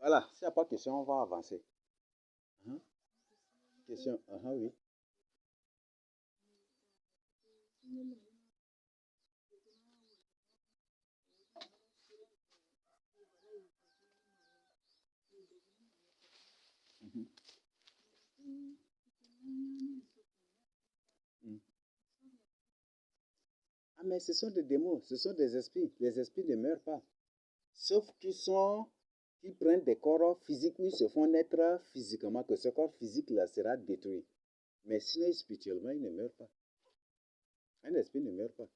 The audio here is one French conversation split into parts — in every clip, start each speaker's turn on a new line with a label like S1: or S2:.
S1: Voilà, s'il n'y a pas de question, on va avancer. Mhm. Question, oui. Mhm. Mhm. Ah, mais ce sont des démons, ce sont des esprits. Les esprits ne meurent pas. Sauf qu'ils prennent des corps physiques où ils se font naître physiquement, que ce corps physique-là sera détruit. Mais sinon, spirituellement, ils ne meurent pas. Un esprit ne meurt pas.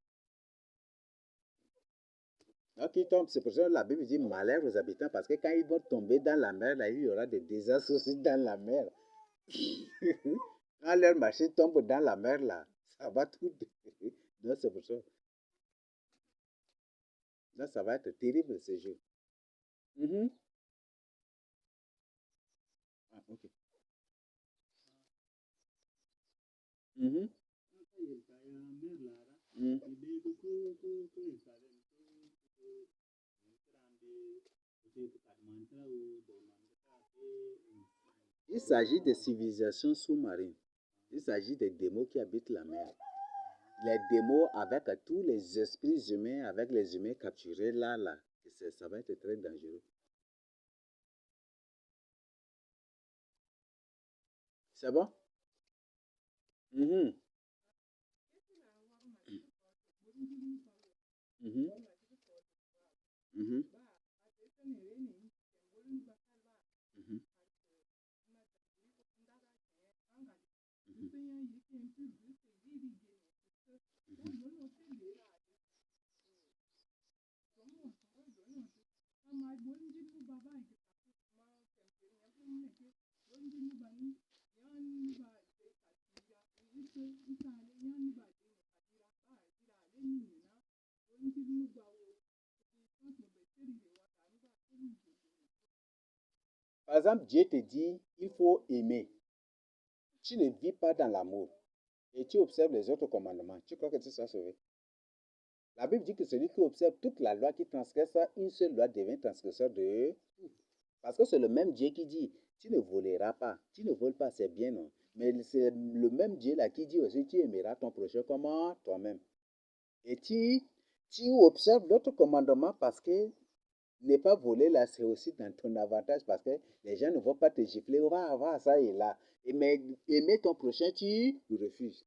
S1: Donc, ils tombent, c'est pour ça que la Bible dit malheur aux habitants, parce que quand ils vont tomber dans la mer, là, il y aura des désastres aussi dans la mer. Quand leur machine tombe dans la mer, là, ça va tout. Donc, c'est pour ça. Là, ça va être terrible ce jeu. Mhm. Ah, ok. Mhm. Mhm. Il s'agit des civilisations sous-marines. Il s'agit des démons qui habitent la mer. Les démons avec tous les esprits humains, avec les humains capturés là, ça va être très dangereux. C'est bon? Mhm. Mhm. Mhm. Mhm. Mhm. Par exemple, Dieu te dit, il faut aimer. Tu ne vis pas dans l'amour et tu observes les autres commandements. Tu crois que tu seras sauvé? La Bible dit que celui qui observe toute la loi, qui transgresse une seule loi, devient transgresseur de tout. Parce que c'est le même Dieu qui dit, tu ne voleras pas. Tu ne voles pas, c'est bien, non? Mais c'est le même Dieu là qui dit aussi, tu aimeras ton prochain comme toi-même. Et tu observes d'autres commandements parce que ne pas voler là, c'est aussi dans ton avantage parce que les gens ne vont pas te gifler, on va avoir ça et là. Et mais aimer ton prochain, tu refuses.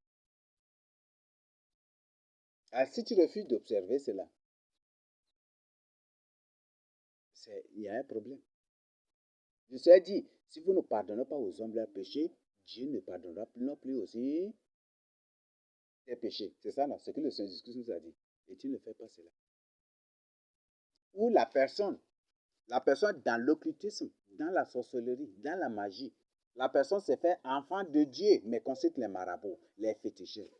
S1: Ah, si tu refuses d'observer cela, il y a un problème. Je t'ai dit, si vous ne pardonnez pas aux hommes leurs péchés, Dieu ne pardonnera plus non plus aussi tes péchés. C'est ça, non? Ce que le Saint-Jésus nous a dit. Et tu ne fais pas cela. Ou la personne dans l'occultisme, dans la sorcellerie, dans la magie, la personne s'est fait enfant de Dieu, mais consulte les marabouts, les fétichistes.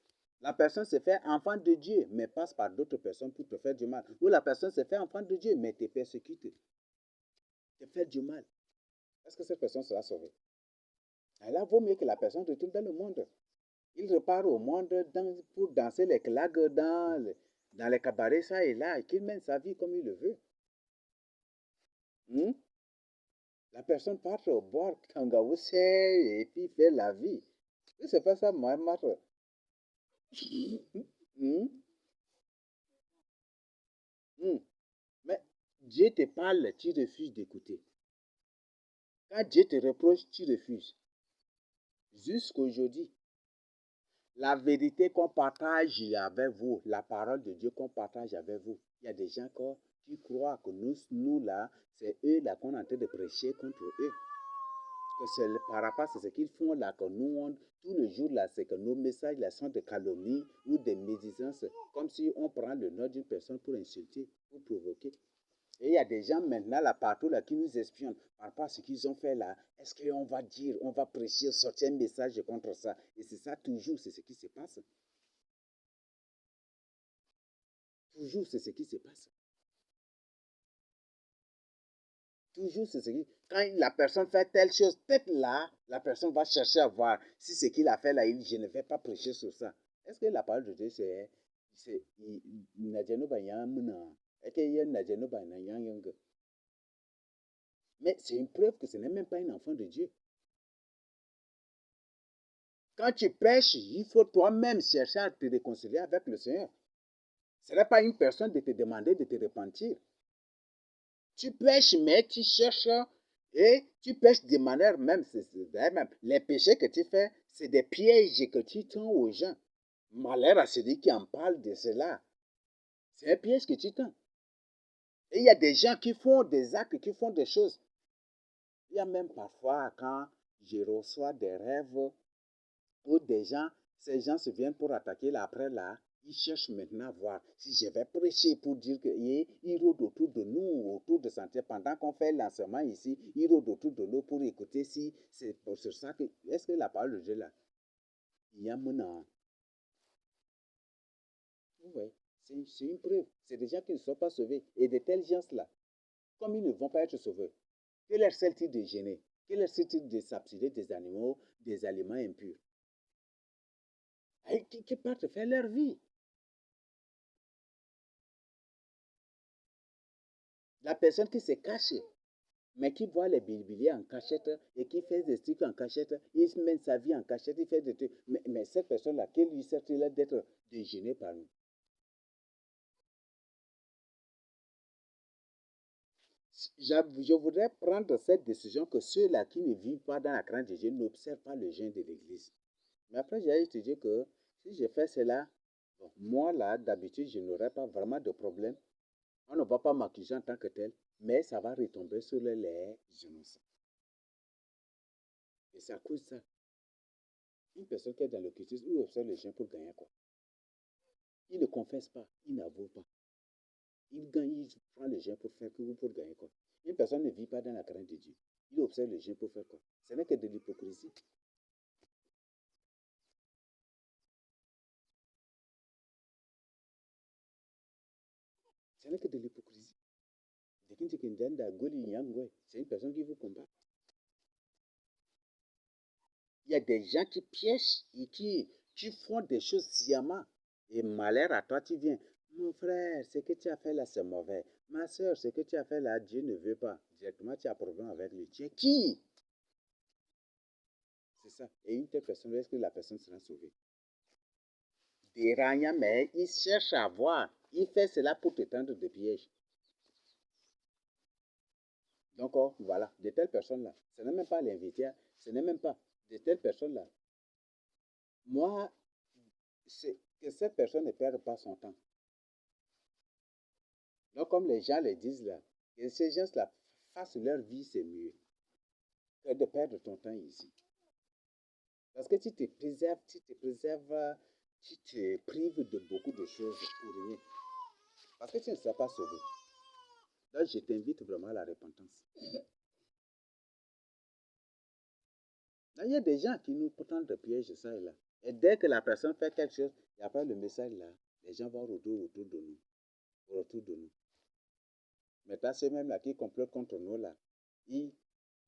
S1: La personne s'est fait enfant de Dieu, mais passe par d'autres personnes pour te faire du mal. Ou la personne s'est fait enfant de Dieu, mais te persécute, te fait du mal. Est-ce que cette personne sera sauvée? Alors, vaut mieux que la personne retourne dans le monde. Il repart au monde pour danser les clagues dans les cabarets, ça et là, et qu'il mène sa vie comme il le veut. Hmm? La personne part au bord Tangaousé et puis fait la vie. C'est pas ça, Mohamed. Hmm? Hmm. Mais Dieu te parle, tu refuses d'écouter. Quand Dieu te reproche, tu refuses. Jusqu'aujourd'hui, la vérité qu'on partage avec vous, la parole de Dieu qu'on partage avec vous, il y a des gens qui croient que nous là, c'est eux là qu'on est en train de prêcher contre eux. Que c'est par rapport à ce qu'ils font là, que nous, tout le jour là, c'est que nos messages là sont de calomnie ou de médisance, comme si on prend le nom d'une personne pour insulter, pour provoquer. Et il y a des gens maintenant là partout là qui nous espionnent par rapport à ce qu'ils ont fait là. Est-ce qu'on va dire, on va prêcher, sortir un message contre ça? Et c'est ça toujours, c'est ce qui se passe. Toujours, c'est ce qui se passe. Toujours, c'est ce qui... Quand la personne fait telle chose, peut-être là, la personne va chercher à voir si ce qu'il a fait là, je ne vais pas prêcher sur ça. Est-ce que la parole de Dieu, c'est... Mais c'est une preuve que ce n'est même pas un enfant de Dieu. Quand tu pêches, il faut toi-même chercher à te réconcilier avec le Seigneur. Ce n'est pas une personne de te demander de te repentir. Tu pêches, mais tu cherches et tu pêches de manière même, même les péchés que tu fais, c'est des pièges que tu tends aux gens. Malheur à celui qui en parle de cela. C'est un piège que tu tends. Et il y a des gens qui font des actes, qui font des choses. Il y a même parfois quand je reçois des rêves où des gens, ces gens se viennent pour attaquer là, après là, ils cherchent maintenant à voir si je vais prêcher pour dire qu'ils rôdent autour de nous, autour de santé. Pendant qu'on fait lancement ici, ils rôdent autour de nous pour écouter si c'est sur ça que. Est-ce que la parole de Dieu là? Il y a mon. Oui, c'est une preuve. C'est des gens qui ne sont pas sauvés. Et de tels gens-là, comme ils ne vont pas être sauvés, que leur sert-il de gêner? Que leur sert-il de s'abstider des animaux, des aliments impurs? Et qui partent faire leur vie. La personne qui se cache, mais qui voit les bilbiliers en cachette et qui fait des trucs en cachette, il met sa vie en cachette, il fait des trucs. Mais cette personne-là, quelle lui sert-il d'être déjeuné par nous? Je voudrais prendre cette décision que ceux-là qui ne vivent pas dans la crainte de Dieu n'observent pas le jeûne de l'Église. Mais après, j'ai étudié que si je fais cela, bon, moi là, d'habitude, je n'aurai pas vraiment de problème. On ne va pas m'accuser en tant que tel, mais ça va retomber sur les innocents. Et c'est à cause de ça. Une personne qui est dans le cultisme, il observe les gens pour gagner quoi? Il ne confesse pas, il n'avoue pas. Il gagne, il prend les gens pour gagner quoi? Une personne ne vit pas dans la crainte de Dieu. Il observe les gens pour faire quoi? Ce n'est que de l'hypocrisie. Ce n'est que de l'hypocrisie. C'est une personne qui vous combat. Il y a des gens qui piègent et qui font des choses sciemment. Et malheur à toi, tu viens. Mon frère, ce que tu as fait là, c'est mauvais. Ma soeur, ce que tu as fait là, Dieu ne veut pas. Directement, tu as problème avec lui. Tu es qui? C'est ça. Et une telle personne, est-ce que la personne sera sauvée? Dérangeant, mais il cherche à voir. Il fait cela pour te tendre de pièges. Donc, oh, voilà, de telles personnes-là, ce n'est même pas l'inviter, ce n'est même pas de telles personnes-là. Moi, c'est que cette personne ne perde pas son temps. Donc, comme les gens le disent là, que ces gens-là fassent leur vie, c'est mieux que de perdre ton temps ici. Parce que tu te prives de beaucoup de choses pour rien. Parce que tu ne seras pas sauvé. Donc, je t'invite vraiment à la repentance. Là, il y a des gens qui nous tendent de pièges, ça et là. Et dès que la personne fait quelque chose, il n'y a pas le message là, les gens vont retourner autour de nous. Autour de nous. Maintenant, ceux mêmes là qui complotent contre nous là, ils,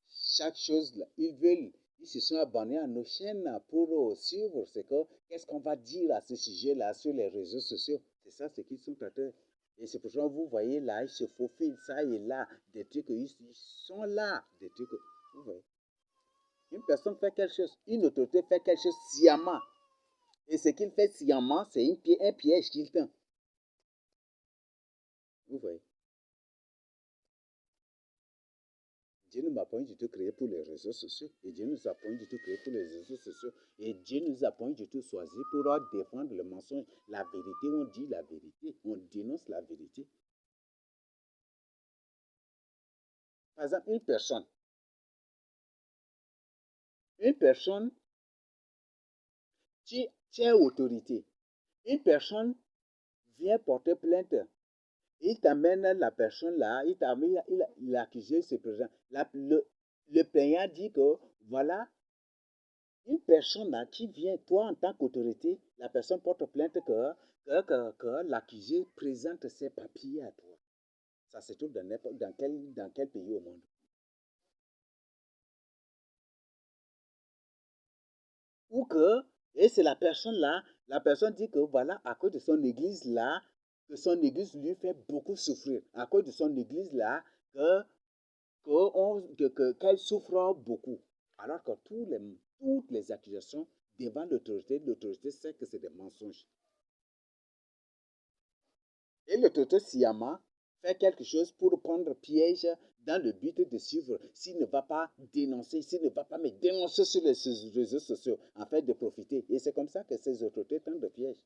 S1: chaque chose là, ils se sont abonnés à nos chaînes pour suivre qu'est-ce qu'on va dire à ce sujet-là sur les réseaux sociaux. C'est ça ce qu'ils sont en train. Et c'est pour ça que vous voyez là, ils se faufilent ça et là, des trucs, ils sont là, des trucs. Vous voyez. Une personne fait quelque chose, une autorité fait quelque chose sciemment. Et ce qu'il fait sciemment, c'est un piège qu'il tend. Vous voyez. Dieu ne m'a pas du tout créé pour les réseaux sociaux. Et Dieu ne nous a pas du tout créé pour les réseaux sociaux. Et Dieu ne nous a pas du tout choisi pour défendre le mensonge. La vérité, on dit la vérité. On dénonce la vérité. Par exemple, une personne, tu es autorité. Une personne vient porter plainte. Il t'amène la personne là, il a accusé ce président. Le plaignant dit que voilà, une personne là qui vient, toi en tant qu'autorité, la personne porte plainte que l'accusé présente ses papiers à toi. Ça se trouve dans quel pays au monde? Ou que, et c'est la personne là, la personne dit que voilà, à cause de son église là, que son église lui fait beaucoup souffrir. À cause de son église là, que qu'elle souffre beaucoup. Alors que toutes les accusations devant l'autorité sait que c'est des mensonges. Et l'autorité sciemment fait quelque chose pour prendre piège dans le but de suivre. S'il ne va pas dénoncer, s'il ne va pas me dénoncer sur les réseaux sociaux, en fait de profiter. Et c'est comme ça que ces autorités tendent le piège.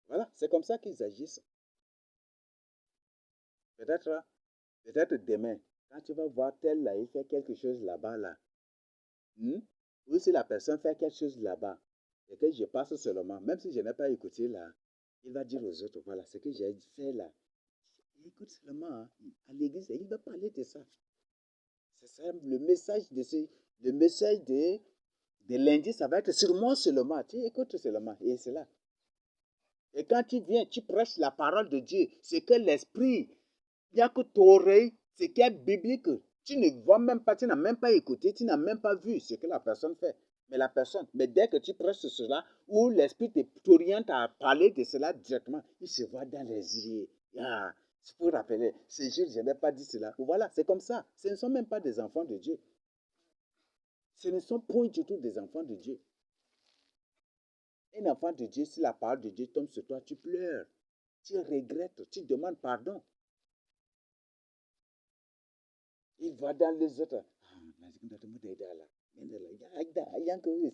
S1: Voilà, c'est comme ça qu'ils agissent. Peut-être, peut-être demain, quand tu vas voir tel là, il fait quelque chose là-bas, là. Ou si la personne fait quelque chose là-bas, et que je passe seulement, même si je n'ai pas écouté là, il va dire aux autres, voilà, ce que j'ai fait là. Écoute seulement, hein, à l'église, il va parler de ça. C'est ça, le message de lundi, ça va être sur moi seulement. Tu écoutes seulement, et c'est là. Et quand tu viens, tu prêches la parole de Dieu, c'est que l'esprit, il n'y a que ton oreille, c'est qui est biblique. Tu ne vois même pas, tu n'as même pas écouté, tu n'as même pas vu ce que la personne fait. Mais dès que tu prêches cela, ou l'esprit t'oriente à parler de cela directement, il se voit dans les yeux. Ah, c'est pour rappeler, ce jour, je n'ai pas dit cela. Voilà, c'est comme ça. Ce ne sont même pas des enfants de Dieu. Ce ne sont point du tout des enfants de Dieu. Un enfant de Dieu, si la parole de Dieu tombe sur toi, tu pleures, tu regrettes, tu demandes pardon. Il va dans les autres.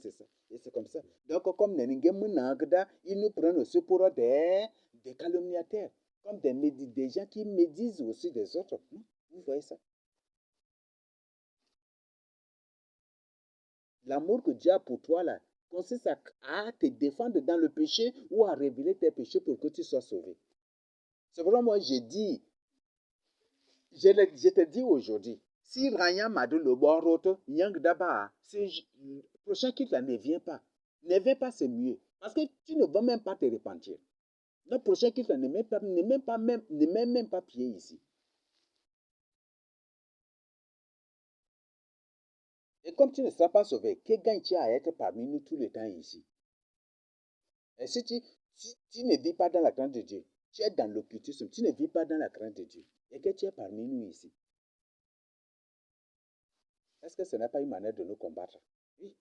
S1: C'est ça. Et c'est comme ça. Donc, comme ils nous prennent aussi pour des calomniateurs, comme des gens qui médisent aussi des autres. Vous voyez ça? L'amour que Dieu a pour toi, là, consiste à te défendre dans le péché ou à révéler tes péchés pour que tu sois sauvé. C'est vraiment moi, je te dis aujourd'hui, si Ryan m'a dit le bon route, Yang Daba, si le prochain qui ne vient pas. Ne viens pas, c'est mieux. Parce que tu ne vas même pas te repentir. Le prochain qui ne met même pas pied ici. Et comme tu ne seras pas sauvé, que gagne-tu à être parmi nous tout le temps ici? Et si tu ne vis pas dans la crainte de Dieu, tu es dans l'occultisme, tu ne vis pas dans la crainte de Dieu, et que tu es parmi nous ici, est-ce que ce n'est pas une manière de nous combattre? Oui.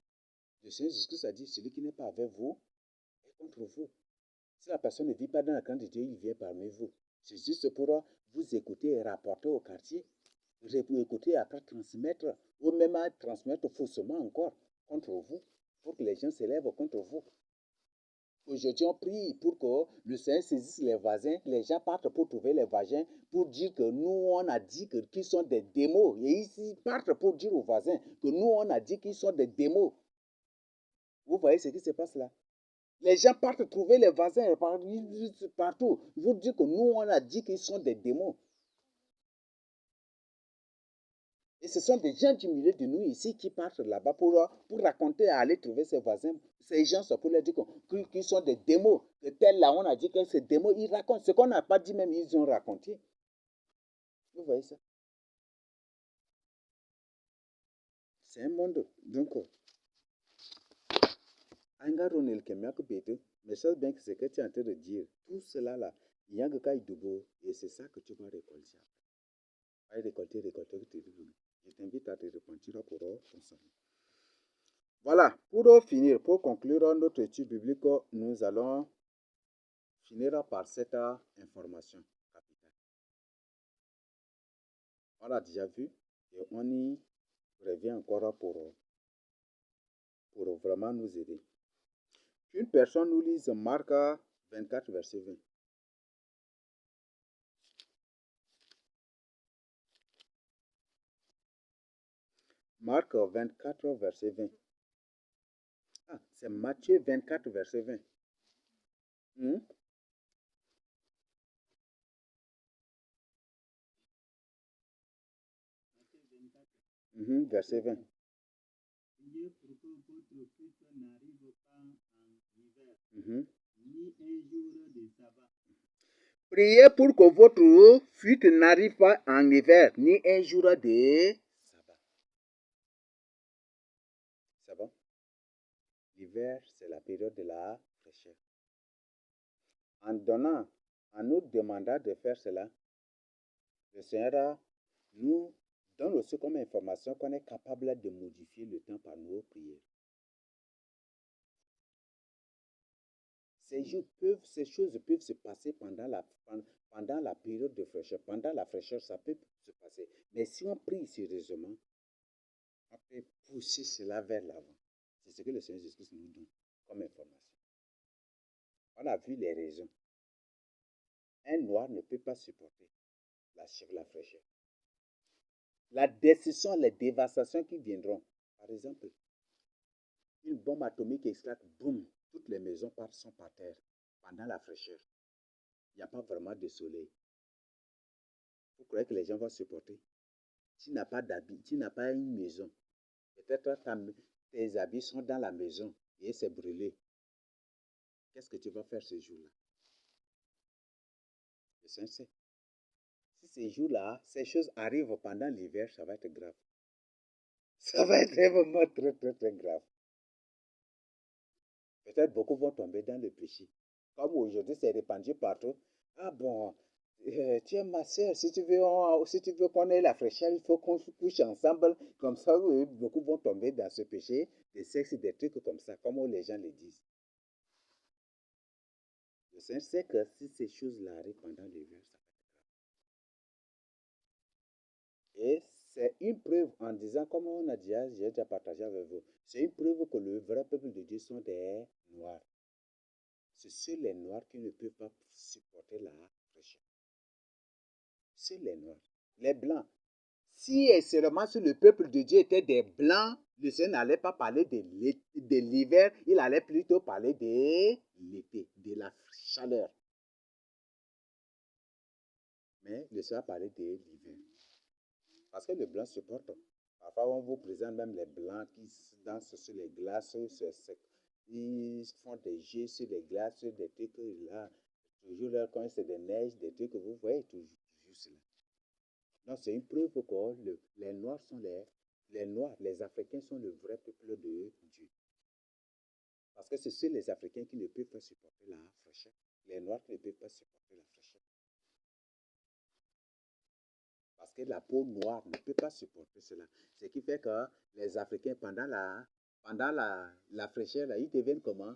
S1: Le Seigneur Jésus a dit, celui qui n'est pas avec vous est contre vous. Si la personne ne vit pas dans la crainte de Dieu, il vient parmi vous. C'est juste pour vous écouter et rapporter au quartier. Vous écouter et après transmettre, ou même à transmettre faussement encore contre vous, pour que les gens s'élèvent contre vous. Aujourd'hui, on prie pour que le Seigneur saisisse les voisins, les gens partent pour trouver les voisins, pour dire que nous, on a dit qu'ils sont des démons. Et ici, ils partent pour dire aux voisins que nous, on a dit qu'ils sont des démons. Vous voyez ce qui se passe là? Les gens partent trouver les voisins partout. Vous dites que nous, on a dit qu'ils sont des démons. Et ce sont des gens du milieu de nous ici qui partent là-bas pour raconter à aller trouver ses voisins. Ces gens, c'est pour leur dire qu'ils sont des démons. Que tel là, on a dit que c'est démons. Ils racontent ce qu'on n'a pas dit, même ils ont raconté. Vous voyez ça? C'est un monde. Donc, mais ça bien que c'est que tu es en train de dire. Tout cela là, il y a un et c'est ça que tu vas récolter. Récolter, je t'invite à te repentir pour ton salut. Voilà, pour finir, pour conclure notre étude biblique, nous allons finir par cette information capitale. On l'a déjà vu et on y revient encore pour vraiment nous aider. Une personne nous lise Marc 24, verset 20. Marc 24, verset 20. Ah, c'est Matthieu 24, verset 20. Verset 20. Priez pour que votre fuite n'arrive pas en hiver, ni un jour de sabbat. Priez pour que votre fuite n'arrive pas en hiver, ni un jour de sabbat. C'est bon? L'hiver, c'est la période de la fraîcheur. En nous demandant de faire cela, Le Seigneur nous donne aussi comme information qu'on est capable de modifier le temps par nos prières. Ces choses peuvent se passer pendant la période de fraîcheur. Pendant la fraîcheur, ça peut se passer. Mais si on prie sérieusement, on peut pousser cela vers l'avant. C'est ce que le Seigneur Jésus nous donne comme information. On a vu les raisons. Un noir ne peut pas supporter la fraîcheur. La destruction, les dévastations qui viendront. Par exemple, une bombe atomique éclate, boum, toutes les maisons sont par terre pendant la fraîcheur. Il n'y a pas vraiment de soleil. Vous croyez que les gens vont supporter? Tu n'as pas d'habits, tu n'as pas une maison. Peut-être tes habits sont dans la maison et c'est brûlé. Qu'est-ce que tu vas faire ce jour-là? Le Seigneur sait. Si ces jours-là, ces choses arrivent pendant l'hiver, ça va être grave. Ça va être vraiment très, très, très grave. Peut-être beaucoup vont tomber dans le péché. Comme aujourd'hui, c'est répandu partout. Ah bon, tiens ma soeur, si tu veux qu'on ait la fraîcheur, il faut qu'on se couche ensemble. Comme ça, oui, beaucoup vont tomber dans ce péché de sexe, des trucs comme ça, comme les gens le disent. Le Seigneur sait que si ces choses-là arrivent pendant l'hiver, ça va être grave. Et c'est une preuve en disant, comme on a déjà, j'ai déjà partagé avec vous, c'est une preuve que le vrai peuple de Dieu sont des noirs. C'est ceux les noirs qui ne peuvent pas supporter la fraîcheur. C'est les noirs. Les blancs. Si et seulement si le peuple de Dieu était des blancs, le Seigneur n'allait pas parler de l'hiver, il allait plutôt parler de l'été, de la chaleur. Mais le Seigneur parlait de l'hiver. Parce que le blanc supporte. Parfois, on vous présente même les blancs qui dansent sur les glaces, ils font des jeux sur les glaces, des trucs là. Toujours là, quand c'est des neiges, des trucs que vous voyez toujours cela. Donc, c'est une preuve que les Noirs sont les Noirs, les Africains sont le vrai peuple de Dieu. Parce que c'est les Africains qui ne peuvent pas supporter la fraîcheur. Les Noirs qui ne peuvent pas supporter la fraîcheur. Parce que la peau noire ne peut pas supporter cela. Ce qui fait que les Africains, pendant la fraîcheur, là, ils deviennent comment?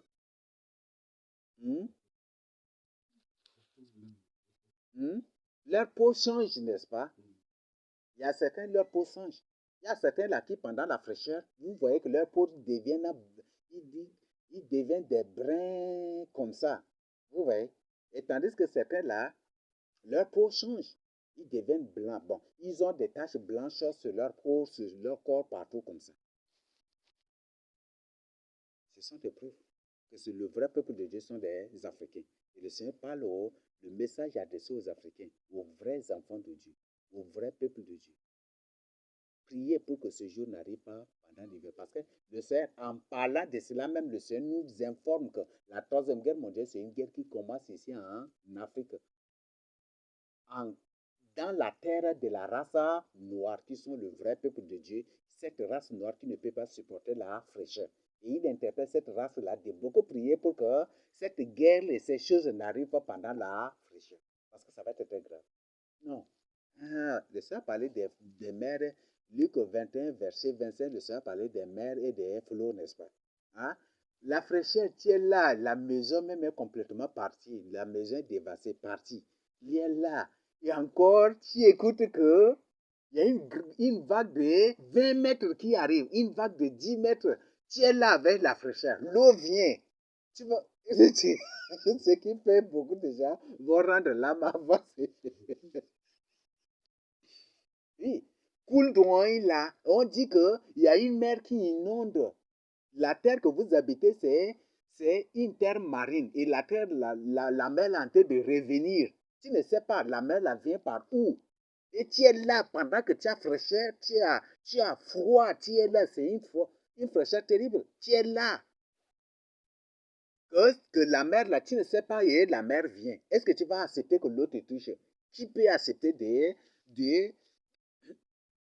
S1: Leur peau change, n'est-ce pas? Il y a certains, leur peau change. Il y a certains là qui, pendant la fraîcheur, vous voyez que leur peau devient, ils deviennent des brins comme ça. Vous voyez? Et tandis que certains là, leur peau change. Ils deviennent blancs. Bon, ils ont des taches blanches sur leur peau, sur leur corps, partout comme ça. Ce sont des preuves que c'est le vrai peuple de Dieu sont des Africains. Et le Seigneur parle le message adressé aux Africains, aux vrais enfants de Dieu, au vrai peuple de Dieu. Priez pour que ce jour n'arrive pas pendant l'hiver. Parce que le Seigneur, en parlant de cela même, le Seigneur nous informe que la Troisième Guerre mondiale, c'est une guerre qui commence ici en Afrique. Dans la terre de la race noire, qui sont le vrai peuple de Dieu, cette race noire qui ne peut pas supporter la fraîcheur. Et il interprète cette race-là de beaucoup prier pour que cette guerre et ces choses n'arrivent pas pendant la fraîcheur. Parce que ça va être très grave. Non. Le Seigneur parlait des mers. Luc 21, verset 25, le Seigneur parlait des mers et des flots, n'est-ce pas? Hein? La fraîcheur, tu es là. La maison même est complètement partie. La maison est dévastée, partie. Il est là. Et encore, tu écoutes que il y a une vague de 20 mètres qui arrive, une vague de 10 mètres. Tu es là avec la fraîcheur. L'eau vient. Tu vas, ce qui fait beaucoup de gens vont rendre l'âme avant. Oui. Cool loin là, on dit qu'il y a une mer qui inonde. La terre que vous habitez, c'est une terre marine. Et la terre, la mer est en train de revenir. Tu ne sais pas, la mer, la vient par où? Et tu es là pendant que tu as fraîcheur, tu as froid, tu es là, c'est une fraîcheur terrible. Tu es là. Que la mer, là, tu ne sais pas, et la mer vient. Est-ce que tu vas accepter que l'eau te touche? Qui peut accepter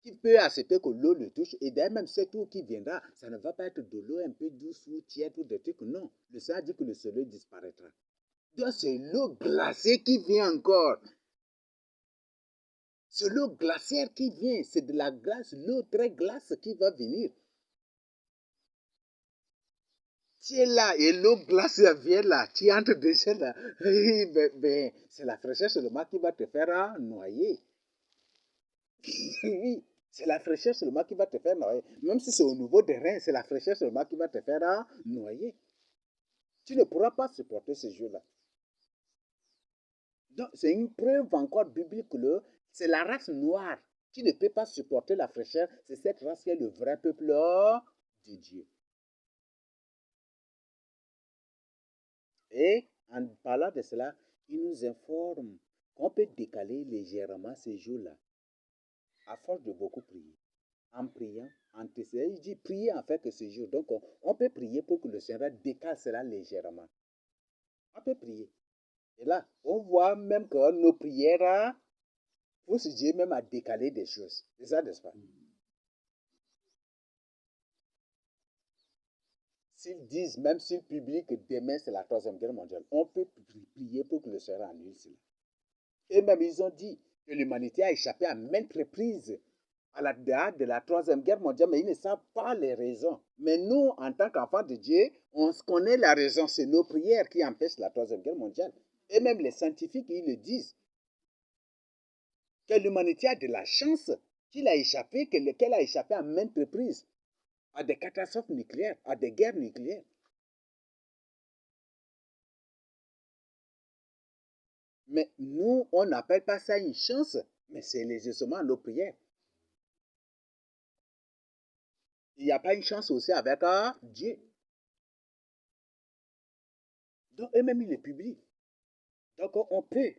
S1: qui peut accepter que l'eau le touche, et d'ailleurs même cette eau qui viendra, ça ne va pas être de l'eau un peu douce ou tiède ou des trucs, non. Le Seigneur dit que le soleil disparaîtra. Donc c'est l'eau glacée qui vient encore. C'est l'eau glaciaire qui vient, c'est de la glace, l'eau très glace qui va venir. Tu es là et l'eau glace vient là, tu entres déjà là. Ben, c'est la fraîcheur seulement qui va te faire noyer. Oui, c'est la fraîcheur seulement qui va te faire noyer. Même si c'est au niveau des reins, c'est la fraîcheur seulement qui va te faire noyer. Tu ne pourras pas supporter ce jour-là. Donc, c'est une preuve encore biblique que c'est la race noire qui ne peut pas supporter la fraîcheur. C'est cette race qui est le vrai peuple de Dieu. Et en parlant de cela, il nous informe qu'on peut décaler légèrement ces jours-là à force de beaucoup prier. En priant, en t'essayant, il dit prier en fait que ce jour. Donc, on peut prier pour que le Seigneur décale cela légèrement. On peut prier. Et là, on voit même que nos prières poussent Dieu même à décaler des choses. C'est ça, n'est-ce pas? S'ils disent, même s'ils publient que demain c'est la troisième guerre mondiale, on peut prier pour que le Seigneur annule cela. Et même ils ont dit que l'humanité a échappé à maintes reprises à la date de la troisième guerre mondiale, mais ils ne savent pas les raisons. Mais nous, en tant qu'enfants de Dieu, on connaît la raison. C'est nos prières qui empêchent la troisième guerre mondiale. Et même les scientifiques, ils le disent, que l'humanité a de la chance, qu'elle a échappé à maintes reprises à des catastrophes nucléaires, à des guerres nucléaires. Mais nous, on n'appelle pas ça une chance, mais c'est l'exercement de nos prières. Il n'y a pas une chance aussi avec Dieu. Donc, eux-mêmes, ils le publient. Donc, on peut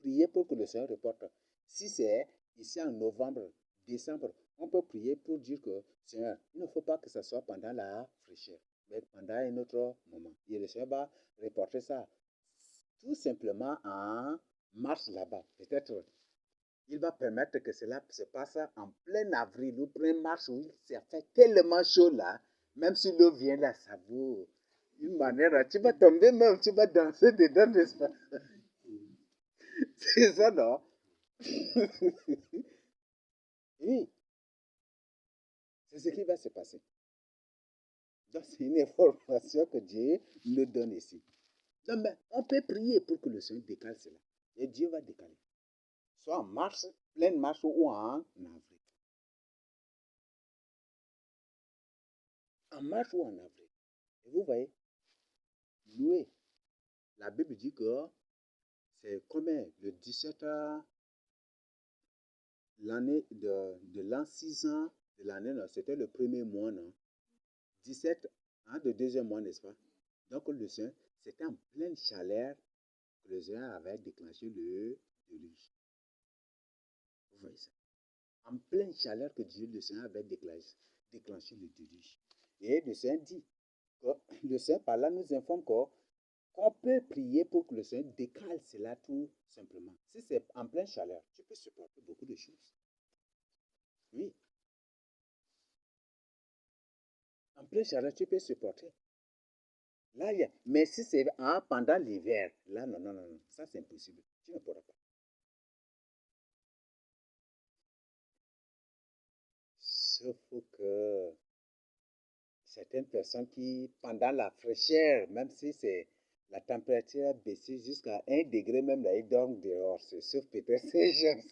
S1: prier pour que le Seigneur reporte. Si c'est ici en novembre, décembre, on peut prier pour dire que, Seigneur, il ne faut pas que ce soit pendant la fraîcheur, mais pendant un autre moment. Et le Seigneur va reporter ça tout simplement en mars là-bas. Peut-être il va permettre que cela se passe en plein avril ou plein mars où il fait tellement chaud là, même si l'eau vient là, ça vaut une manière, tu vas tomber même, tu vas danser dedans, n'est-ce pas? C'est ça, non? Oui, c'est ce qui va se passer. Donc, c'est une information que Dieu nous donne ici. Non, mais on peut prier pour que le Seigneur décale cela. Et Dieu va décaler. Soit en mars, pleine mars ou en avril. En mars ou en avril. Et vous voyez, louer. La Bible dit que c'est combien? Le 17 l'année de l'an 600 de l'année, c'était le premier mois, non? 17, hein, de deuxième mois, n'est-ce pas? Donc le Seigneur, c'était en pleine chaleur que le Seigneur avait déclenché le déluge. Vous voyez ça? En pleine chaleur que Dieu, le Seigneur, avait déclenché le déluge. Et le Seigneur dit, que, le Seigneur par là nous informe qu'on peut prier pour que le Seigneur décale cela tout simplement. Si c'est en pleine chaleur, tu peux supporter beaucoup de choses. Oui, en pleine chaleur, tu peux supporter. Là, mais si c'est pendant l'hiver, là, non, non, non, non, ça c'est impossible. Tu ne pourras pas. Sauf que certaines personnes qui, pendant la fraîcheur, même si c'est la température a baissé jusqu'à 1 degré, même là, ils dorment dehors. Sauf peut-être ces gens.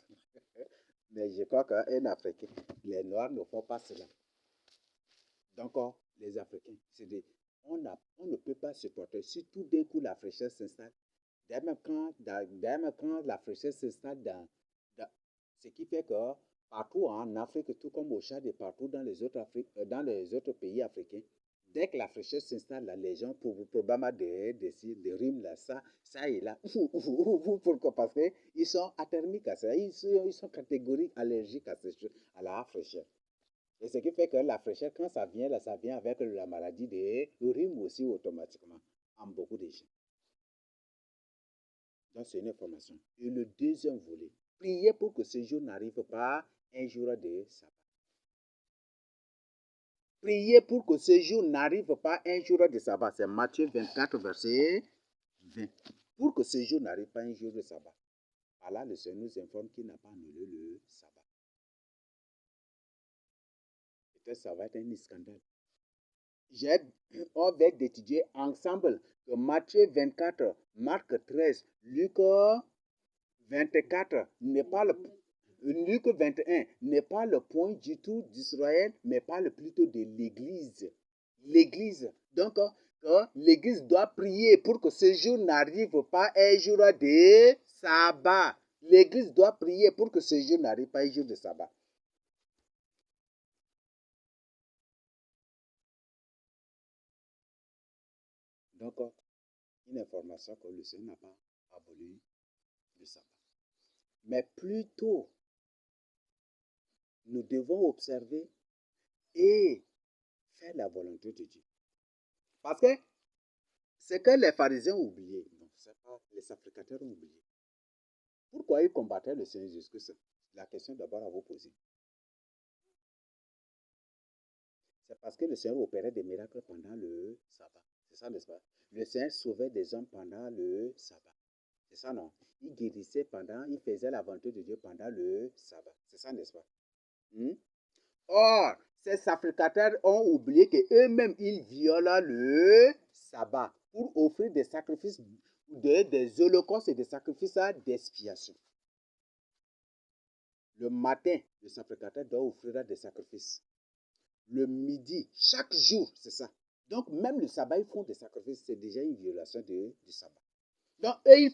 S1: Mais je crois qu'un Africain, les Noirs ne font pas cela. Donc, les Africains, on ne peut pas supporter. Si tout d'un coup la fraîcheur s'installe, même quand la fraîcheur s'installe ce qui fait que partout en Afrique, tout comme au Tchad et partout dans les autres pays africains, dès que la fraîcheur s'installe, là, les gens pour probablement des rimes là, ça et là. Pourquoi? Parce qu'ils sont athermiques à ça. Ils sont catégoriques allergiques à la fraîcheur. Et ce qui fait que la fraîcheur, quand ça vient, là, ça vient avec la maladie des rhume aussi automatiquement, en beaucoup de gens. Donc, c'est une information. Et le deuxième volet, priez pour que ce jour n'arrive pas un jour de sabbat. Priez pour que ce jour n'arrive pas un jour de sabbat. C'est Matthieu 24, verset 20. Pour que ce jour n'arrive pas un jour de sabbat. Allah, le Seigneur nous informe qu'il n'a pas annulé le sabbat. Peut-être ça va être un scandale. On va étudier ensemble que Matthieu 24, Marc 13, Luc 24 n'est pas le Luc 21 n'est pas le point du tout d'Israël, mais parle plutôt de l'Église. L'Église. Donc, l'Église doit prier pour que ce jour n'arrive pas un jour de sabbat. L'Église doit prier pour que ce jour n'arrive pas un jour de sabbat. Donc, une information que le Seigneur n'a pas aboli le sabbat. Mais plutôt, nous devons observer et faire la volonté de Dieu. Parce que ce que les pharisiens ont oublié, non, c'est pas les sacrificateurs ont oublié. Pourquoi ils combattaient le Seigneur Jésus-Christ? La question d'abord à vous poser. C'est parce que le Seigneur opérait des miracles pendant le sabbat. C'est ça, n'est-ce pas? Le Seigneur sauvait des hommes pendant le sabbat. C'est ça, non? Il guérissait il faisait la volonté de Dieu pendant le sabbat. C'est ça, n'est-ce pas? Or, ces sacrificateurs ont oublié qu'eux-mêmes, ils violent le sabbat pour offrir des sacrifices, des holocaustes et des sacrifices d'expiation. Le matin, le sacrificateur doit offrir des sacrifices. Le midi, chaque jour, c'est ça. Donc, même le sabbat, ils font des sacrifices. C'est déjà une violation du sabbat. Donc, eux,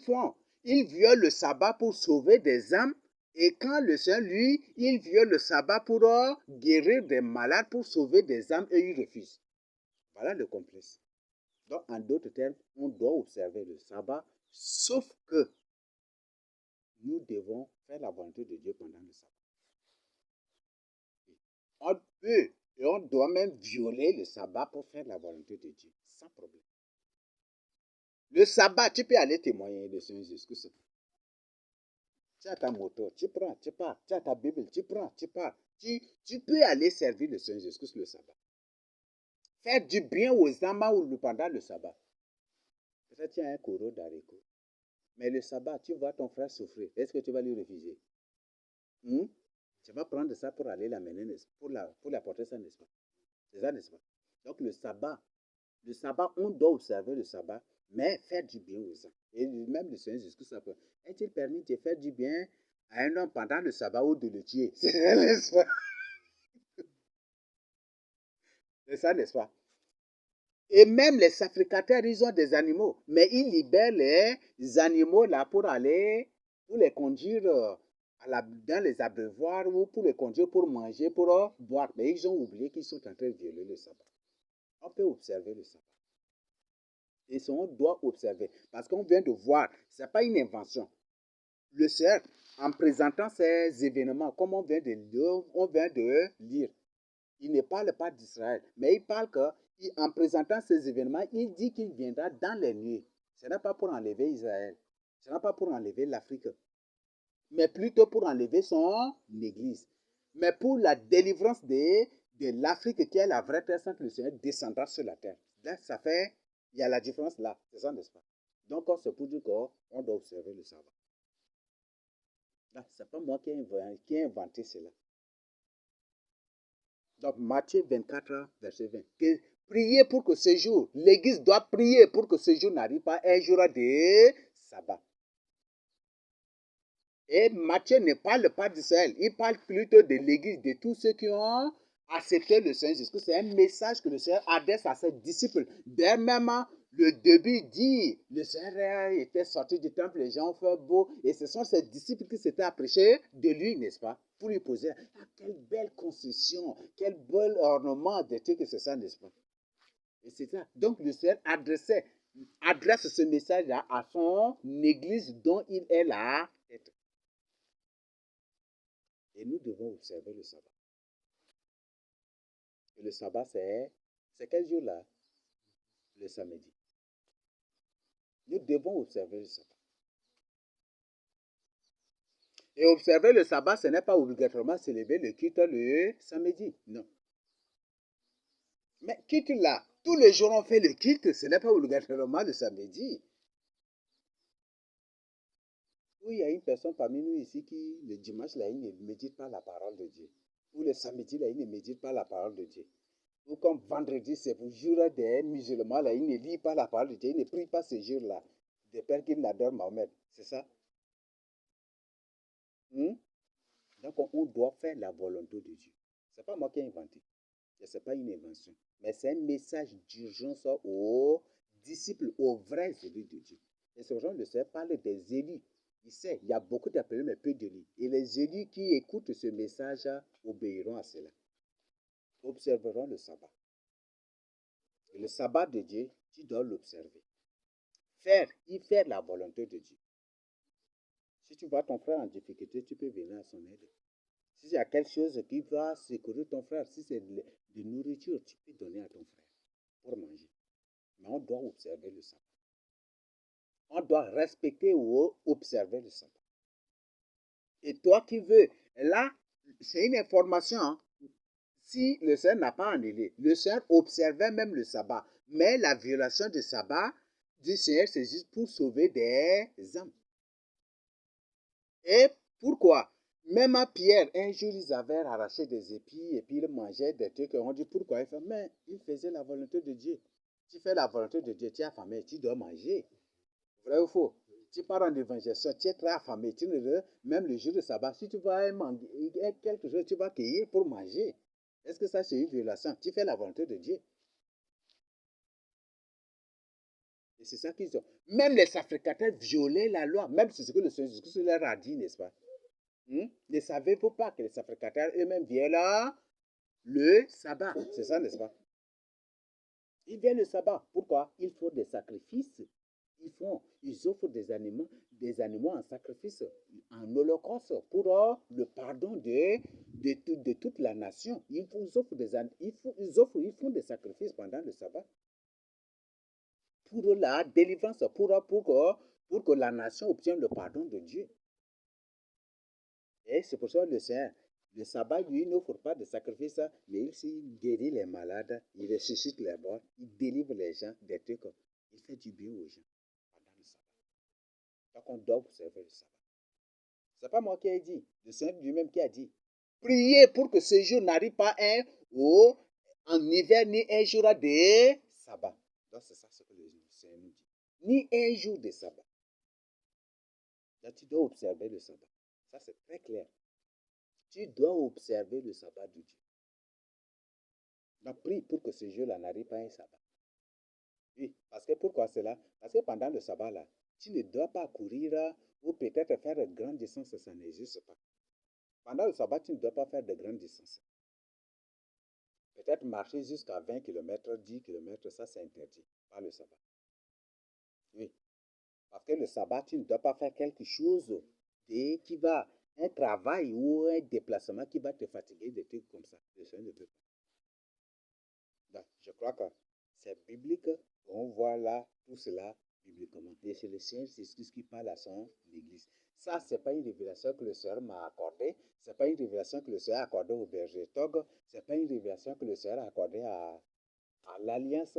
S1: ils violent le sabbat pour sauver des âmes. Et quand le Seigneur, lui, il viole le sabbat pour guérir des malades, pour sauver des âmes, et il refuse. Voilà le complexe. Donc, en d'autres termes, on doit observer le sabbat, sauf que nous devons faire la volonté de Dieu pendant le sabbat. On peut et on doit même violer le sabbat pour faire la volonté de Dieu, sans problème. Le sabbat, tu peux aller témoigner de Seigneur Jésus-Christ. Tu as ta moto, tu prends, tu pars. Tu as ta Bible, tu prends, tu pars. Tu peux aller servir le Seigneur Jésus-Christ le sabbat. Faire du bien aux âmes ou pendant le sabbat. Peut-être tu as un coraux d'haricots. Mais le sabbat, tu vois ton frère souffrir. Est-ce que tu vas lui refuser? Tu vas prendre ça pour aller l'amener, pour l'apporter ça, n'est-ce pas? C'est ça, n'est-ce pas? Donc le sabbat, on doit observer le sabbat, mais faire du bien aux gens. Et même le Seigneur Jésus-Christ, est-il permis de faire du bien à un homme pendant le sabbat ou de le tuer? C'est ça, n'est-ce pas? C'est ça, n'est-ce pas? Et même les sacrificateurs, ils ont des animaux, mais ils libèrent les animaux là pour les conduire dans les abreuvoirs ou pour les conduire pour manger, pour boire. Mais ils ont oublié qu'ils sont en train de violer le sabbat. On peut observer le sabbat. Et on doit observer. Parce qu'on vient de voir, ce n'est pas une invention. Le Seigneur, en présentant ces événements, comme on vient de lire, il ne parle pas d'Israël, mais il parle qu'en présentant ces événements, il dit qu'il viendra dans les nuées. Ce n'est pas pour enlever Israël, ce n'est pas pour enlever l'Afrique, mais plutôt pour enlever son Église. Mais pour la délivrance de l'Afrique, qui est la vraie terre sainte, le Seigneur descendra sur la terre. Là, il y a la différence là, c'est ça, n'est-ce pas? Donc, c'est pour dire qu'on doit observer le sabbat. Ce n'est pas moi qui ai inventé cela. Donc, Matthieu 24, verset 20. Priez pour que ce jour, l'Église doit prier pour que ce jour n'arrive pas un jour de sabbat. Et Matthieu ne parle pas d'Israël, il parle plutôt de l'Église, de tous ceux qui ont accepté le Seigneur Jésus. C'est un message que le Seigneur adresse à ses disciples. Dès même le début dit, le Seigneur était sorti du temple, les gens ont fait beau, et ce sont ses disciples qui s'étaient approchés de lui, n'est-ce pas? Pour lui poser, quelle belle construction, quel bel ornement de trucs que c'est ça, n'est-ce pas? Et c'est ça. Donc le Seigneur adresse ce message-là à son Église dont il est la tête. Et nous devons observer le sabbat. Et le sabbat, c'est quel jour là? Le samedi. Nous devons observer le sabbat. Et observer le sabbat, ce n'est pas obligatoirement célébrer le culte le samedi. Non. Mais culte là, tous les jours on fait le culte, ce n'est pas obligatoirement le samedi. il y a une personne parmi nous ici qui, le dimanche, là, il ne médite pas la parole de Dieu. Ou le samedi, là, il ne médite pas la parole de Dieu. Ou comme vendredi, c'est pour jour des musulmans, là, il ne lit pas la parole de Dieu, il ne prie pas ce jour-là, de peur qu'il n'adore Mohamed. C'est ça? Hmm? Donc, on doit faire la volonté de Dieu. Ce n'est pas moi qui ai inventé. Ce n'est pas une invention. Mais c'est un message d'urgence aux disciples, aux vrais élus de Dieu. Et ce genre, le Seigneur parle des élus. Il sait, il y a beaucoup d'appelés, mais peu d'élus. Et les élus qui écoutent ce message obéiront à cela. Observeront le sabbat. Et le sabbat de Dieu, tu dois l'observer. Faire la volonté de Dieu. Si tu vois ton frère en difficulté, tu peux venir à son aide. Si il y a quelque chose qui va secourir ton frère, si c'est de nourriture, tu peux donner à ton frère pour manger. Mais on doit observer le sabbat. On doit respecter ou observer le sabbat. Et toi qui veux, là, c'est une information. Hein. Si le Seigneur n'a pas annulé, le Seigneur observait même le sabbat. Mais la violation du sabbat du Seigneur, c'est juste pour sauver des âmes. Et pourquoi? Même à Pierre, un jour, ils avaient arraché des épis et puis ils mangeaient des trucs. Et on dit pourquoi? Il fait, mais il faisait la volonté de Dieu. Tu fais la volonté de Dieu, tu es affamé, tu dois manger. Vrai ou faux? Tu pars en évangélisation, tu es très affamé, tu ne même le jour de sabbat, si tu vas manger quelque chose, tu vas cueillir pour manger. Est-ce que ça, c'est une violation? Tu fais la volonté de Dieu. Et c'est ça qu'ils ont. Même les sacrificateurs violaient la loi. Même c'est ce que le Seigneur Jésus leur a dit, n'est-ce pas? Ne savez-vous pas que les sacrificateurs eux-mêmes violent le sabbat? C'est ça, n'est-ce pas? Ils viennent le sabbat. Pourquoi? Il faut des sacrifices. Ils offrent des animaux en sacrifice, en holocauste, pour le pardon de toute la nation. Ils font des sacrifices pendant le sabbat pour la délivrance, pour que la nation obtienne le pardon de Dieu. Et c'est pour ça que le sabbat, lui, n'offre pas de sacrifice, mais il guérit les malades, il ressuscite les morts, il délivre les gens des trucs. Il fait du bien aux gens pendant le sabbat. Donc on doit observer le sabbat. Ce n'est pas moi qui ai dit, le Seigneur lui-même qui a dit. Priez pour que ce jour n'arrive pas en hiver ni un jour de sabbat. Donc c'est ça ce que le Seigneur nous dit. Ni un jour de sabbat. Donc tu dois observer le sabbat. Ça c'est très clair. Tu dois observer le sabbat de Dieu. Donc prie pour que ce jour-là n'arrive pas un sabbat. Oui, parce que pourquoi cela? Parce que pendant le sabbat, là, tu ne dois pas courir ou peut-être faire de grandes distances, ça n'existe pas. Pendant le sabbat, tu ne dois pas faire de grandes distances. Peut-être marcher jusqu'à 20 km, 10 km, ça c'est interdit par le sabbat. Oui, parce que le sabbat, tu ne dois pas faire quelque chose un travail ou un déplacement qui va te fatiguer, des trucs comme ça. Le Seigneur ne veut pas. Donc, je crois que c'est biblique. On voit là tout cela bibliquement. Et c'est le Seigneur Jésus qui parle à son Église. Ça, ce n'est pas une révélation que le Seigneur m'a accordée. Ce n'est pas une révélation que le Seigneur a accordée au berger Tog. Ce n'est pas une révélation que le Seigneur a accordée à l'Alliance,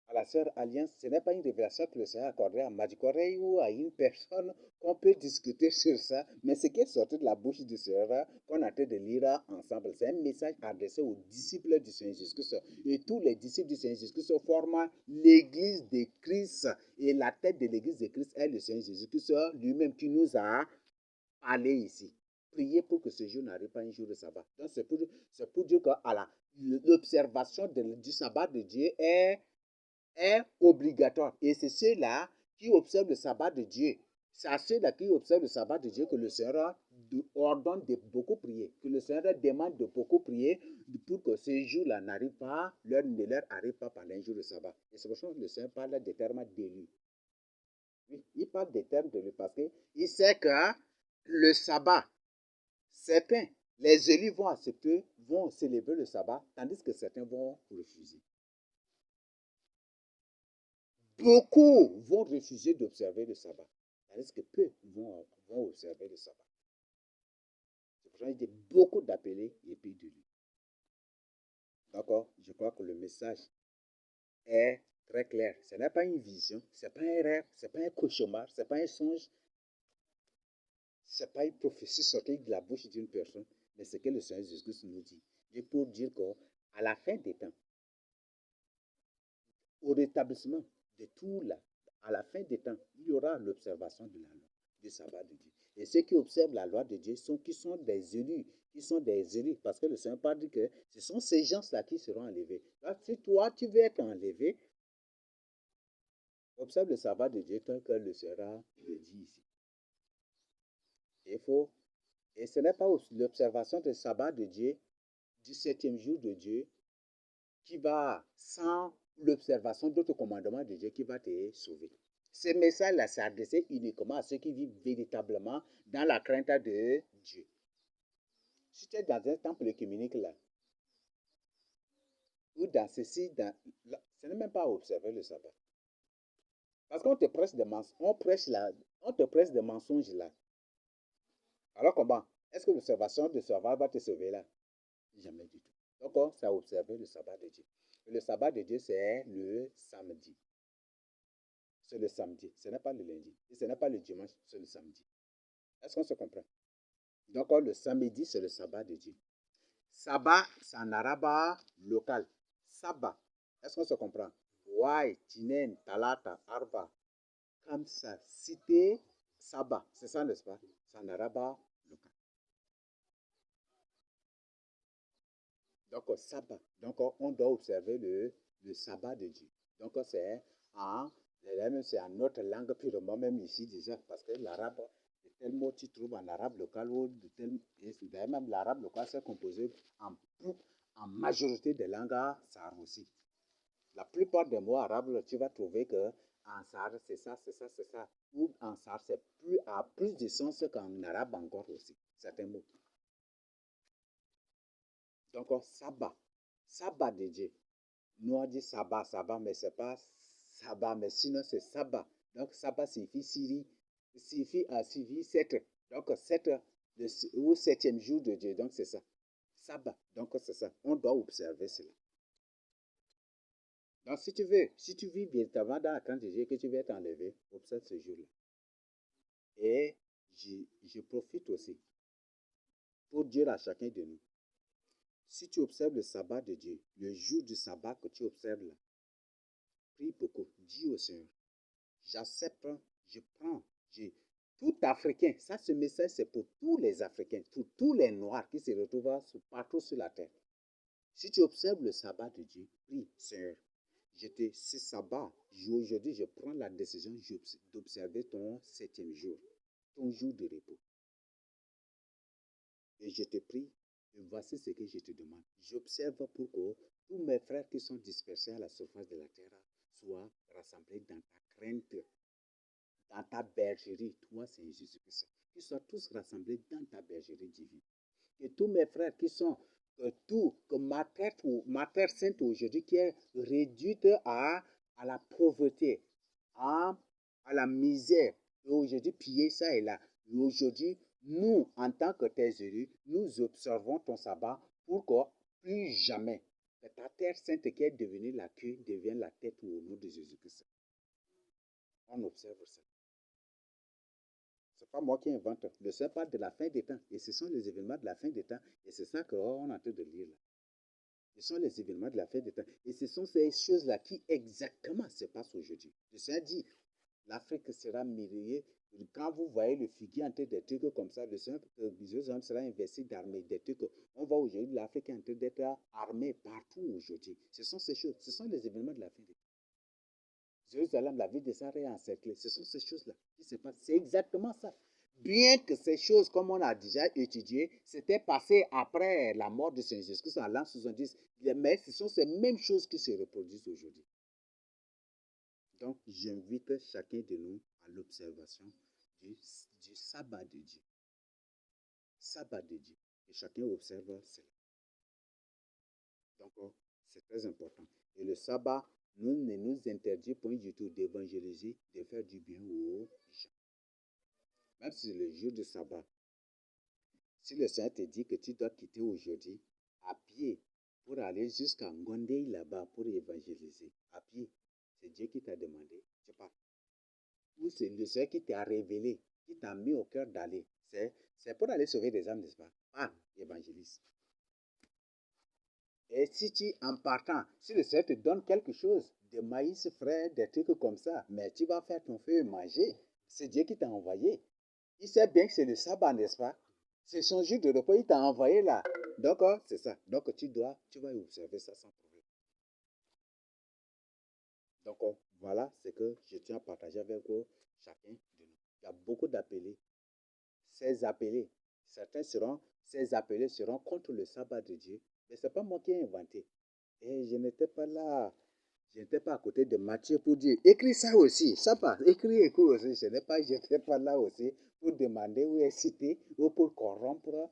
S1: à la sœur Alliance. Ce n'est pas une révélation que le Seigneur a accordée à Madikoreille ou à une personne qu'on peut discuter sur ça. Mais ce qui est sorti de la bouche du Seigneur, qu'on a train de lire ensemble, c'est un message adressé aux disciples du Seigneur Jésus-Christ. Et tous les disciples du Seigneur Jésus-Christ forment l'église de Christ. Et la tête de l'église de Christ est le Seigneur Jésus-Christ lui-même qui nous a parlé ici. Priez pour que ce jour n'arrive pas un jour de sabbat. Donc c'est pour dire que l'observation du sabbat de Dieu est obligatoire. Et c'est ceux-là qui observent le sabbat de Dieu. C'est à ceux-là qui observent le sabbat de Dieu que le Seigneur ordonne de beaucoup prier, que le Seigneur demande de beaucoup prier pour que ce jour-là n'arrive pas, ne leur arrive pas pendant un jour de sabbat. Et c'est pour ça que le Seigneur parle des termes d'élus. Oui, il parle des termes d'élus parce qu'il sait que le sabbat, certains, les élus vont accepter, vont célébrer le sabbat, tandis que certains vont refuser. Beaucoup vont refuser d'observer le sabbat, tandis que peu vont observer le sabbat. C'est pour ça qu'il y a beaucoup d'appelés et peu d'élus. D'accord? Je crois que le message est très clair. Ce n'est pas une vision, ce n'est pas un rêve, ce n'est pas un cauchemar, ce n'est pas un songe. Ce n'est pas une prophétie sortie de la bouche d'une personne, mais c'est que le Seigneur Jésus nous dit. Et pour dire qu'à la fin des temps, au rétablissement de tout là, à la fin des temps, il y aura l'observation de la loi, du sabbat de Dieu. Et ceux qui observent la loi de Dieu qui sont des élus, parce que le Seigneur pas dit que ce sont ces gens-là qui seront enlevés. Là, si toi, tu veux être enlevé, observe le sabbat de Dieu tel que le Seigneur le dit ici. Il faut, et ce n'est pas l'observation du sabbat de Dieu, du septième jour de Dieu, qui va, sans l'observation d'autres commandements de Dieu, qui va te sauver. Ce message-là s'adressait uniquement à ceux qui vivent véritablement dans la crainte de Dieu. Si tu es dans un temple œcuménique là, ou dans ceci, ce n'est même pas observer le sabbat. Parce qu'on te presse des mensonges, on te presse des mensonges là. Alors comment? Est-ce que l'observation de sabbat va te sauver là? Jamais du tout. Donc, ça a observé le sabbat de Dieu. Et le sabbat de Dieu, c'est le samedi. C'est le samedi. Ce n'est pas le lundi. Et ce n'est pas le dimanche, c'est le samedi. Est-ce qu'on se comprend? Donc, le samedi, c'est le sabbat de Dieu. Sabbat, c'est en arabe local. Sabbat. Est-ce qu'on se comprend? Wai, tinen, talata, arba. Comme ça, cité, sabbat. C'est ça, n'est-ce pas? C'est en arabe local. Donc, sabbat. Donc, on doit observer le sabbat de Dieu. Donc, c'est en notre langue purement, même ici déjà, parce que l'arabe, de tels mots tu trouves en arabe local, ou de tel, et même l'arabe local, c'est composé en majorité des langues sarres aussi. La plupart des mots arabes, tu vas trouver que en sarre, c'est ça, c'est ça, c'est ça. Ou en sarre, c'est a plus de sens qu'en arabe encore aussi, certains mots. Donc, sabbat, sabbat de Dieu. Nous, on dit sabbat, sabbat, mais c'est pas sabbat, mais sinon c'est sabbat. Donc, sabbat signifie Syrie, signifie 7. Donc, 7, ou septième jour de Dieu. Donc, c'est ça. Sabbat. Donc, c'est ça. On doit observer cela. Donc, si tu vis véritablement dans la crainte de Dieu, que tu veux être enlevé, observe ce jour-là. Et je profite aussi pour dire à chacun de nous, si tu observes le sabbat de Dieu, le jour du sabbat que tu observes là, prie beaucoup, dis au Seigneur, j'accepte, je prends, tout Africain, ça ce message c'est pour tous les Africains, pour tous les Noirs qui se retrouvent partout sur la terre. Si tu observes le sabbat de Dieu, prie, Seigneur, ce sabbat, aujourd'hui je prends la décision d'observer ton septième jour, ton jour de repos. Et je te prie, et voici ce que je te demande. J'observe pour que tous mes frères qui sont dispersés à la surface de la terre soient rassemblés dans ta crainte, dans ta bergerie. Toi, c'est Jésus-Christ. Qu'ils soient tous rassemblés dans ta bergerie divine. Que tous mes frères qui sont, que ma terre sainte aujourd'hui qui est réduite à la pauvreté, à la misère, et aujourd'hui piller ça et là. Et aujourd'hui, nous, en tant que tes élus, nous observons ton sabbat pour que plus jamais ta terre sainte qui est devenue la queue devienne la tête au nom de Jésus-Christ. On observe ça. Ce n'est pas moi qui invente. Le Seigneur parle de la fin des temps. Et ce sont les événements de la fin des temps. Et c'est ça qu'on est en train de lire là. Ce sont les événements de la fin des temps. Et ce sont ces choses-là qui exactement se passent aujourd'hui. Le Seigneur dit, l'Afrique sera mirée. Quand vous voyez le figuier en train des trucs comme ça, le Seigneur sera investi d'armées, des trucs. On voit aujourd'hui l'Afrique en train d'être armée partout aujourd'hui. Ce sont ces choses, ce sont les événements de la fin des temps. Jérusalem, la ville de Sarah est encerclée. Ce sont ces choses-là qui se passent. C'est exactement ça. Bien que ces choses, comme on a déjà étudié, c'était passé après la mort de Saint Jésus-Christ en l'an 70, mais ce sont ces mêmes choses qui se reproduisent aujourd'hui. Donc, j'invite chacun de nous à l'observation du sabbat de Dieu. Sabbat de Dieu. Et chacun observe cela. Donc, c'est très important. Et le sabbat ne nous interdit point du tout d'évangéliser, de faire du bien aux gens. Même si c'est le jour du sabbat. Si le Seigneur te dit que tu dois quitter aujourd'hui à pied pour aller jusqu'à Ngondé là-bas pour évangéliser, à pied, c'est Dieu qui t'a demandé, tu pars. Ou c'est le Seigneur qui t'a révélé qui t'a mis au cœur d'aller, c'est pour aller sauver des âmes, n'est-ce pas? Ah, évangéliste. Et si tu, en partant, si le Seigneur te donne quelque chose, des maïs frais, des trucs comme ça, mais tu vas faire ton feu et manger, c'est Dieu qui t'a envoyé. Il sait bien que c'est le sabbat, n'est-ce pas? C'est son jour de repos, il t'a envoyé là. Donc, c'est ça. Donc, tu vas observer ça sans problème. Donc, voilà ce que je tiens à partager avec chacun de nous. Il y a beaucoup d'appelés. Ces appelés, ces appelés seront contre le sabbat de Dieu. Mais ce n'est pas moi qui ai inventé. Et je n'étais pas là. Je n'étais pas à côté de Matthieu pour dire, écris ça aussi, ça passe, écris aussi. Je n'étais pas là aussi pour demander ou inciter ou pour corrompre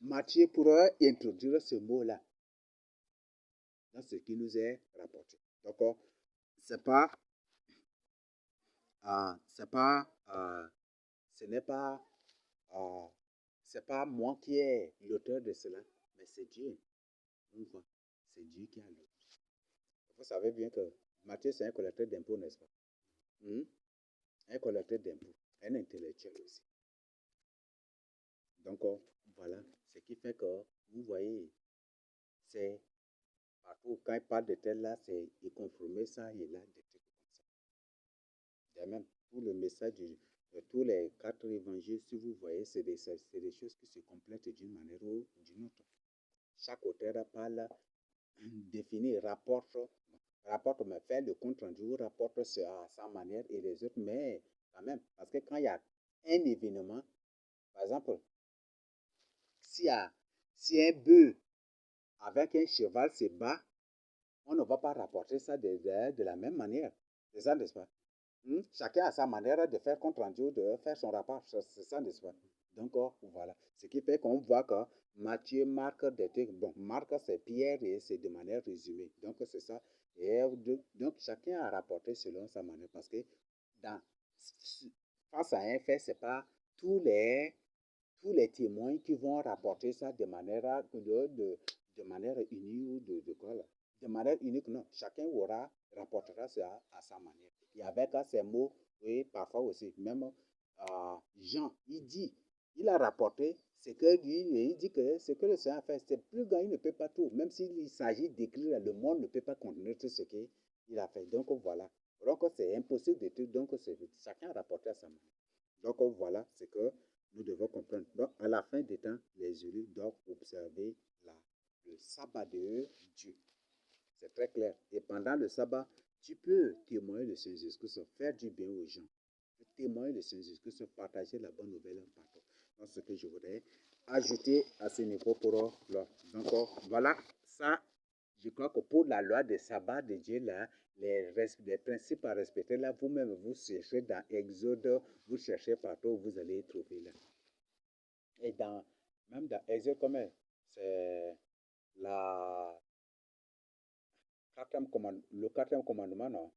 S1: Matthieu pour introduire ce mot-là dans ce qui nous est rapporté. Donc, c'est pas, c'est pas, ce n'est pas, euh, c'est pas moi qui est l'auteur de cela, mais c'est Dieu. C'est Dieu qui a l'auteur. Vous savez bien que Matthieu, c'est un collecteur d'impôts, n'est-ce pas? Un collecteur d'impôts, un intellectuel aussi. Donc, voilà, ce qui fait que, vous voyez, c'est partout, quand il parle de tel là, c'est il confirmer ça et là, des trucs comme ça. Et même, tout le message de tous les 4 évangiles, si vous voyez, c'est des choses qui se complètent d'une manière ou d'une autre. Chaque auteur parle, définit, rapporte, mais fait le compte rendu, rapporte à sa manière et les autres, mais quand même, parce que quand il y a un événement, par exemple, si un bœuf avec un cheval se bat, on ne va pas rapporter ça de la même manière. C'est ça, n'est-ce pas? Chacun a sa manière de faire compte rendu, de faire son rapport. C'est ça, n'est-ce pas? Donc, voilà. Ce qui fait qu'on voit que Matthieu, Marc, bon, Marc, c'est Pierre et c'est de manière résumée. Donc, c'est ça. Et donc, chacun a rapporté selon sa manière. Parce que dans, face à un fait, ce n'est pas tous les témoins qui vont rapporter ça de manière unie ou de quoi là. De manière unique, non. Chacun rapportera ça à sa manière. Et avec ces mots, oui, parfois aussi, même Jean, il a rapporté ce que lui, il dit que ce que le Seigneur a fait, c'est plus grand, il ne peut pas tout. Même s'il s'agit d'écrire, le monde ne peut pas contenir tout ce qu'il a fait. Donc voilà. Donc c'est impossible de tout. Donc chacun a rapporté à sa manière. Donc voilà ce que nous devons comprendre. Donc à la fin des temps, les élus doivent observer le sabbat de Dieu. C'est très clair. Et pendant le sabbat, tu peux témoigner le Seigneur Jésus-Christ, faire du bien aux gens. Témoigner le Seigneur Jésus-Christ, partager la bonne nouvelle partout. Donc, ce que je voudrais ajouter à ce niveau pour l'heure. Donc, voilà, ça, je crois que pour la loi des sabbats de Dieu, là, les principes à respecter, là, vous-même, vous cherchez dans Exode, vous cherchez partout, vous allez trouver là. Et même dans Exode, comment c'est la le quatrième commandement, non?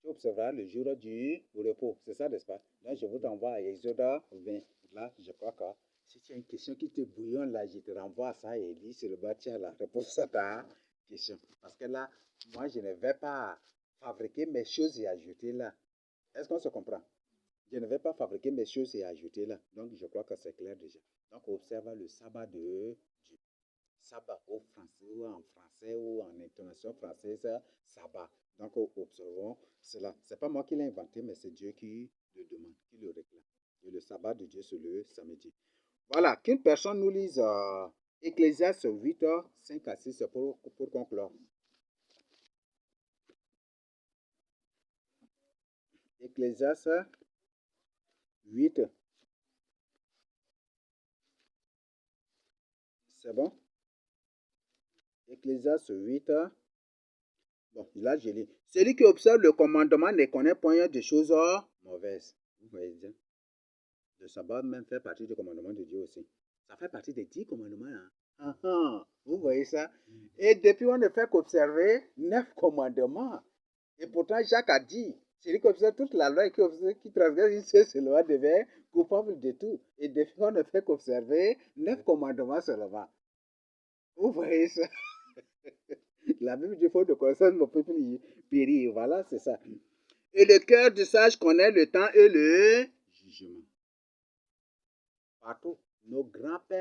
S1: Tu observeras le jour du repos. C'est ça, n'est-ce pas? Là, je vous renvoie à Exode 20. Là, je crois que si tu as une question qui te bouillonne, là, je te renvoie à ça et lis sur le bas, tu as la réponse à ta question. Parce que là, moi, je ne vais pas fabriquer mes choses et ajouter là. Est-ce qu'on se comprend? Je ne vais pas fabriquer mes choses et ajouter là. Donc, je crois que c'est clair déjà. Donc, observe le sabbat de Dieu. Sabbat au français ou en français ou en intonation française, sabbat. Donc, observons cela. Ce n'est pas moi qui l'ai inventé, mais c'est Dieu qui le demande, qui le réclame. Et le sabbat de Dieu, c'est le samedi. Voilà, qu'une personne nous lise Ecclésiaste 8, 5 à 6 pour conclure. Ecclésiaste 8. C'est bon? Ecclésiaste 8. Bon, là, je lis. Celui qui observe le commandement ne connaît point de choses mauvaises. Vous voyez bien? Le sabbat même fait partie du commandement de Dieu aussi. Ça fait partie des 10 commandements. Hein? Vous voyez ça? Et depuis, on ne fait qu'observer 9 commandements. Et pourtant, Jacques a dit, celui qui observe toute la loi et qui transgresse une seule loi devient coupable de tout. Et depuis, on ne fait qu'observer 9 commandements seulement. Vous voyez ça? La Bible dit, faut de connaissance, mon peuple périr. Voilà, c'est ça. Et le cœur du sage connaît le temps et le jugement. partout. Nos grands-pères